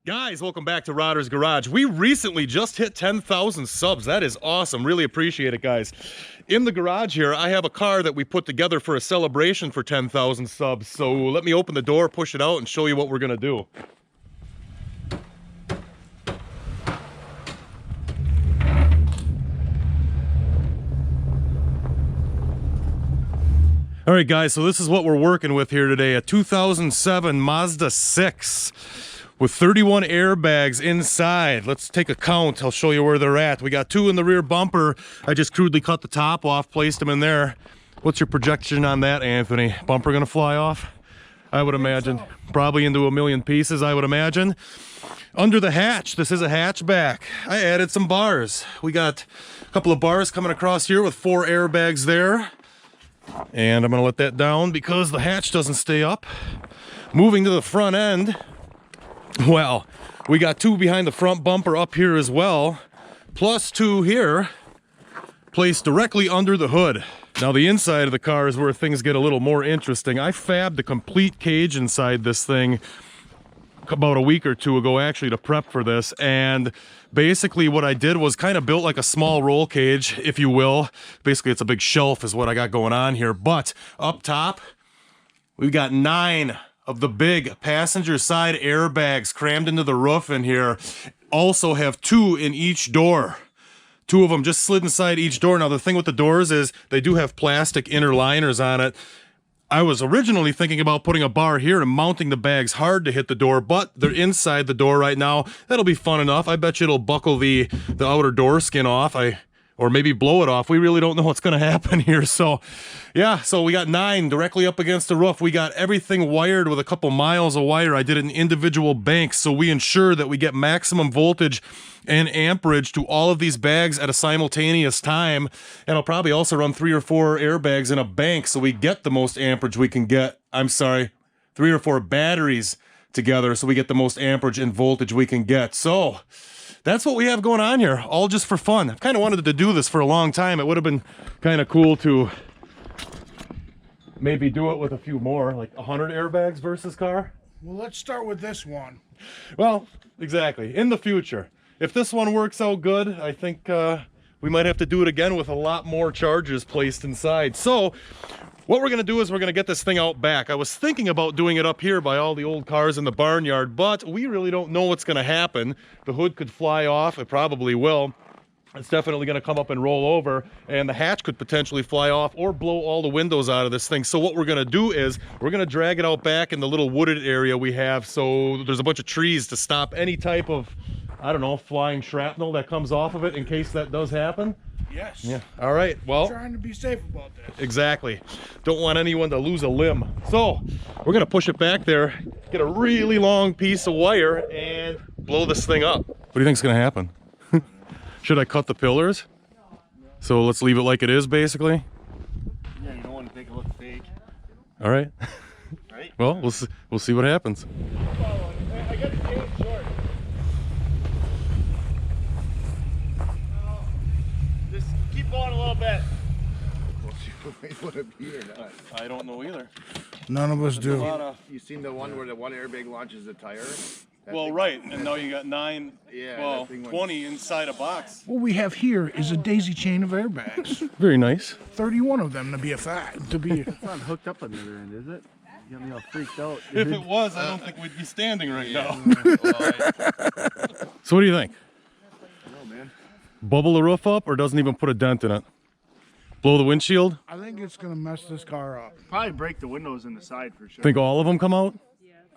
Guys, welcome back to Rodder's Garage. We recently just hit 10,000 subs. That is awesome. Really appreciate it, guys. In the garage here, I have a car that we put together for a celebration for 10,000 subs. So let me open the door, push it out, and show you what we're going to do. All right, guys, so this is what we're working with here today. A 2007 Mazda 6 with 31 airbags inside. Let's take a count. I'll show you where they're at. We got 2 in the rear bumper. I just crudely cut the top off, placed them in there. What's your projection on that, Anthony? Bumper gonna fly off? I would imagine. So. Probably into a million pieces, I would imagine. Under the hatch, this is a hatchback. I added some bars. We got a couple of bars coming across here with 4 airbags there. And I'm gonna let that down because the hatch doesn't stay up. Moving to the front end, well, we got 2 behind the front bumper up here as well, plus 2 here, placed directly under the hood. Now the inside of the car is where things get a little more interesting. I fabbed the complete cage inside this thing about a week or 2 ago, actually, to prep for this, and basically what I did was kind of built like a small roll cage, if you will. Basically it's a big shelf is what I got going on here, but up top we've got 9 of the big passenger side airbags crammed into the roof in here. Also have 2 in each door. 2 of them just slid inside each door. Now the thing with the doors is they do have plastic inner liners on it. I was originally thinking about putting a bar here and mounting the bags hard to hit the door, but they're inside the door right now. That'll be fun enough. I bet you it'll buckle the outer door skin off. Or maybe blow it off. We really don't know what's gonna happen here. So yeah, so we got 9 directly up against the roof. We got everything wired with a couple miles of wire. I did it in individual banks, so we ensure that we get maximum voltage and amperage to all of these bags at a simultaneous time. And I'll probably also run 3 or 4 airbags in a bank so we get the most amperage we can get. I'm sorry, 3 or 4 batteries together so we get the most amperage and voltage we can get. So that's what we have going on here, all just for fun. I've kind of wanted to do this for a long time. It would have been kind of cool to maybe do it with a few more, like 100 airbags versus car. Well, let's start with this one. Well, exactly. In the future. If this one works out good, I think we might have to do it again with a lot more chargers placed inside. So what we're gonna do is we're gonna get this thing out back. I was thinking about doing it up here by all the old cars in the barnyard, but we really don't know what's gonna happen. The hood could fly off, it probably will. It's definitely gonna come up and roll over, and the hatch could potentially fly off or blow all the windows out of this thing. So what we're gonna do is we're gonna drag it out back in the little wooded area we have, so there's a bunch of trees to stop any type of, I don't know, flying shrapnel that comes off of it in case that does happen. Yes. Yeah. All right. Well, I'm trying to be safe about this. Exactly. Don't want anyone to lose a limb. So we're gonna push it back there, get a really long piece of wire, and blow this thing up. What do you think's gonna happen? Should I cut the pillars? So let's leave it like it is, basically. Yeah, you don't want to make it look fake. All right. Right? Well, we'll see what happens. I got the chain short. Just keep going a little bit. Would it be or not? I don't know either. None of us do. You seen the one where the one airbag launches the tire? Well, right, and now you got 9, Yeah, well, 20 inside a box. What we have here is a daisy chain of airbags. Very nice. 31 of them to be a fact. It's not hooked up on the other end, is it? You got me all freaked out. If it was, I don't think we'd be standing right now. So what do you think? I don't know, man. Bubble the roof up or doesn't even put a dent in it? Blow the windshield? I think it's gonna mess this car up. Probably break the windows in the side for sure. Think all of them come out?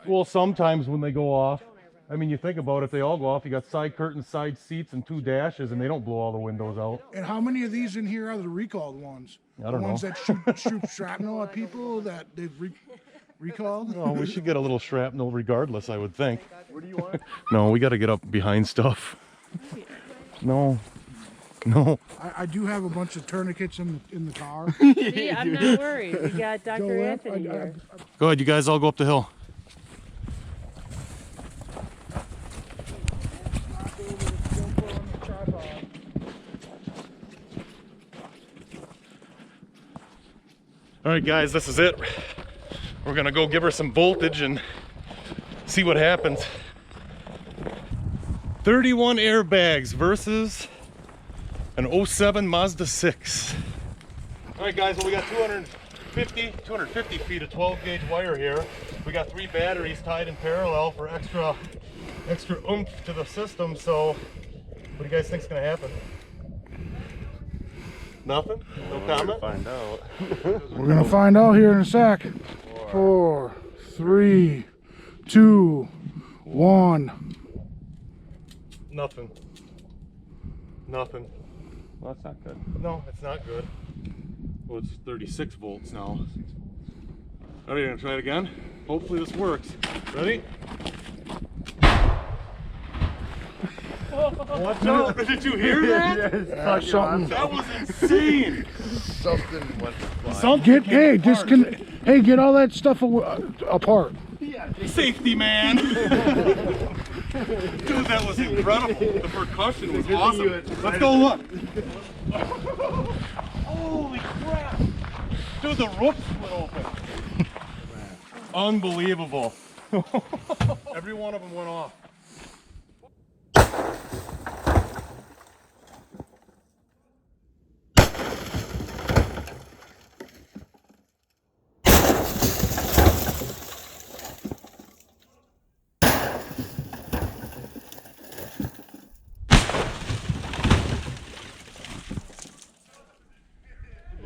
Well, sometimes when they go off, I mean, you think about it, if they all go off, you got side curtains, side seats, and 2 dashes, and they don't blow all the windows out. And how many of these in here are the recalled ones? I don't the ones know. that shoot shrapnel at people that they've recalled? Oh, we should get a little shrapnel regardless, I would think. What do you want? No, we got to get up behind stuff. No. No. I do have a bunch of tourniquets in the car. See, I'm not worried. We got Dr. Joanne, Anthony here. Go ahead, you guys all go up the hill. All right, guys, this is it. We're gonna go give her some voltage and see what happens. 31 airbags versus an 07 Mazda 6. All right, guys, well, we got 250 feet of 12 gauge wire here. We got 3 batteries tied in parallel for extra oomph to the system. So what do you guys think's gonna happen? Nothing? No comment? Find out. We're gonna find out here in a sec. 4, 3, 2, 1. Nothing. Nothing. Well, that's not good. No, it's not good. Well, it's 36 volts now. Are you gonna try it again? Hopefully this works. Ready? Watch out! Did you hear that? Something. That was insane! Something went Something Get all that stuff apart. Safety man! Dude, that was incredible. The percussion was awesome. Let's go look. Holy crap! Dude, the roof split open. Unbelievable. Every one of them went off.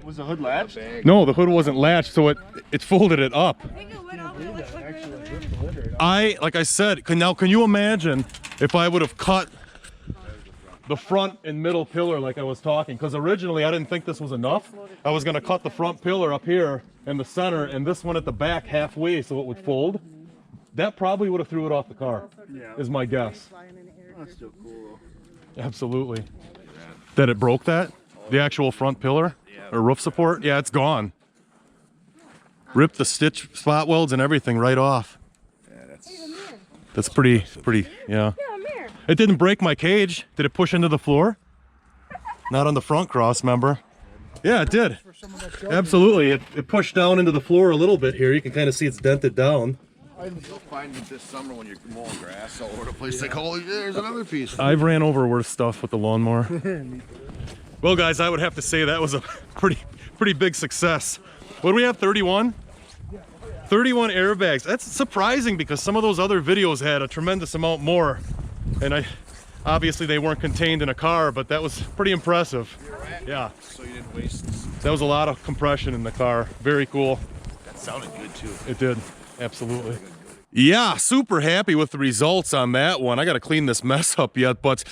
Was the hood latched? No, the hood wasn't latched, so it folded it up. Like I said, can you imagine if I would have cut the front and middle pillar like I was talking? Because originally I didn't think this was enough. I was going to cut the front pillar up here in the center and this one at the back halfway so it would fold. That probably would have threw it off the car, is my guess. That's still cool though. Absolutely. That it broke that? The actual front pillar? Or roof support? Yeah, it's gone. Ripped the stitch spot welds and everything right off. Yeah, that's pretty, yeah. It didn't break my cage. Did it push into the floor? Not on the front cross, remember? Yeah, it did. Absolutely. It pushed down into the floor a little bit here. You can kind of see it's dented down. You'll find it this summer when you're mowing grass all over the place. Like, oh, there's another piece. I've ran over worse stuff with the lawnmower. Well, guys, I would have to say that was a pretty big success. What do we have, 31? 31 airbags. That's surprising because some of those other videos had a tremendous amount more. And obviously they weren't contained in a car, but that was pretty impressive. Yeah. So you didn't waste. That was a lot of compression in the car. Very cool. That sounded good too. It did. Absolutely. Yeah, super happy with the results on that one. I got to clean this mess up yet, but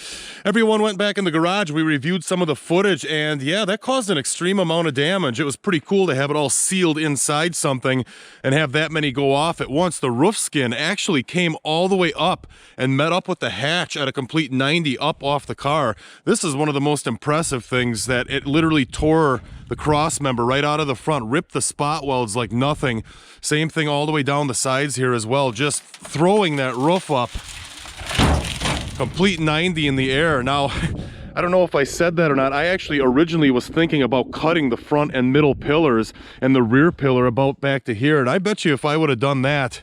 everyone went back in the garage. We reviewed some of the footage, and yeah, that caused an extreme amount of damage. It was pretty cool to have it all sealed inside something and have that many go off at once. The roof skin actually came all the way up and met up with the hatch at a complete 90 up off the car. This is one of the most impressive things, that it literally tore the cross member right out of the front, ripped the spot welds like nothing. Same thing all the way down the sides here as well, just throwing that roof up complete 90 in the air. Now, I don't know if I said that or not. I actually originally was thinking about cutting the front and middle pillars and the rear pillar about back to here, and I bet you if I would have done that,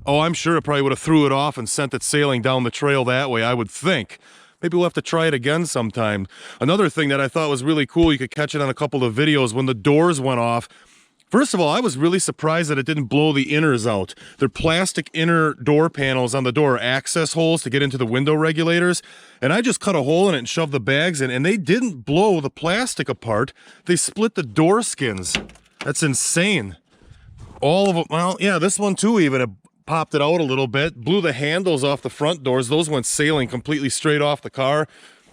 oh, I'm sure it probably would have threw it off and sent it sailing down the trail that way, I would think. Maybe we'll have to try it again sometime. Another thing that I thought was really cool, you could catch it on a couple of videos, when the doors went off. First of all, I was really surprised that it didn't blow the inners out. They're plastic inner door panels on the door, access holes to get into the window regulators. And I just cut a hole in it and shoved the bags in, and they didn't blow the plastic apart. They split the door skins. That's insane. All of them, well, yeah, this one too even. It popped it out a little bit, blew the handles off the front doors. Those went sailing completely straight off the car.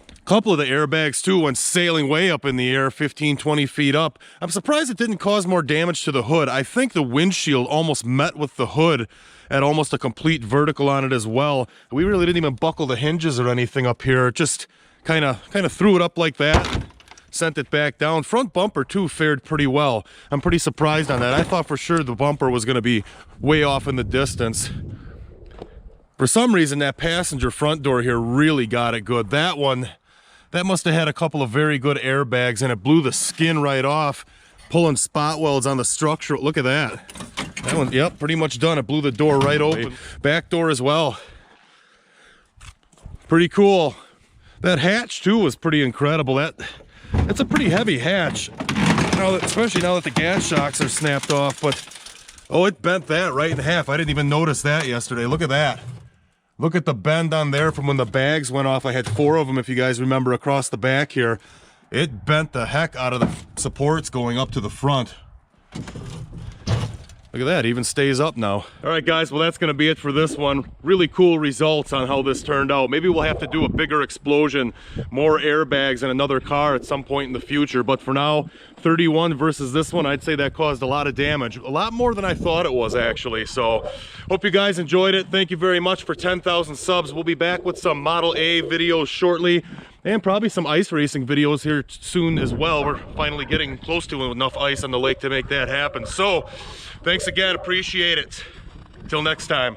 A couple of the airbags too went sailing way up in the air, 15, 20 feet up. I'm surprised it didn't cause more damage to the hood. I think the windshield almost met with the hood at almost a complete vertical on it as well. We really didn't even buckle the hinges or anything up here. It just kind of threw it up like that, sent it back down. Front bumper too fared pretty well. I'm pretty surprised on that. I thought for sure the bumper was going to be way off in the distance. For some reason, that passenger front door here really got it good. That one, that must have had a couple of very good airbags, and it blew the skin right off, pulling spot welds on the structure. Look at that. That one, yep, pretty much done. It blew the door right open. Back door as well. Pretty cool. That hatch too was pretty incredible. That's a pretty heavy hatch. Especially now that the gas shocks are snapped off, but oh, it bent that right in half. I didn't even notice that yesterday. Look at that. Look at the bend on there from when the bags went off. I had 4 of them, if you guys remember, across the back here. It bent the heck out of the supports going up to the front. Look at that, it even stays up now. All right, guys, well, that's gonna be it for this one. Really cool results on how this turned out. Maybe we'll have to do a bigger explosion, more airbags in another car at some point in the future. But for now, 31 versus this one, I'd say that caused a lot of damage. A lot more than I thought it was, actually. So, hope you guys enjoyed it. Thank you very much for 10,000 subs. We'll be back with some Model A videos shortly, and probably some ice racing videos here soon as well. We're finally getting close to enough ice on the lake to make that happen. So, thanks again, appreciate it. Till next time.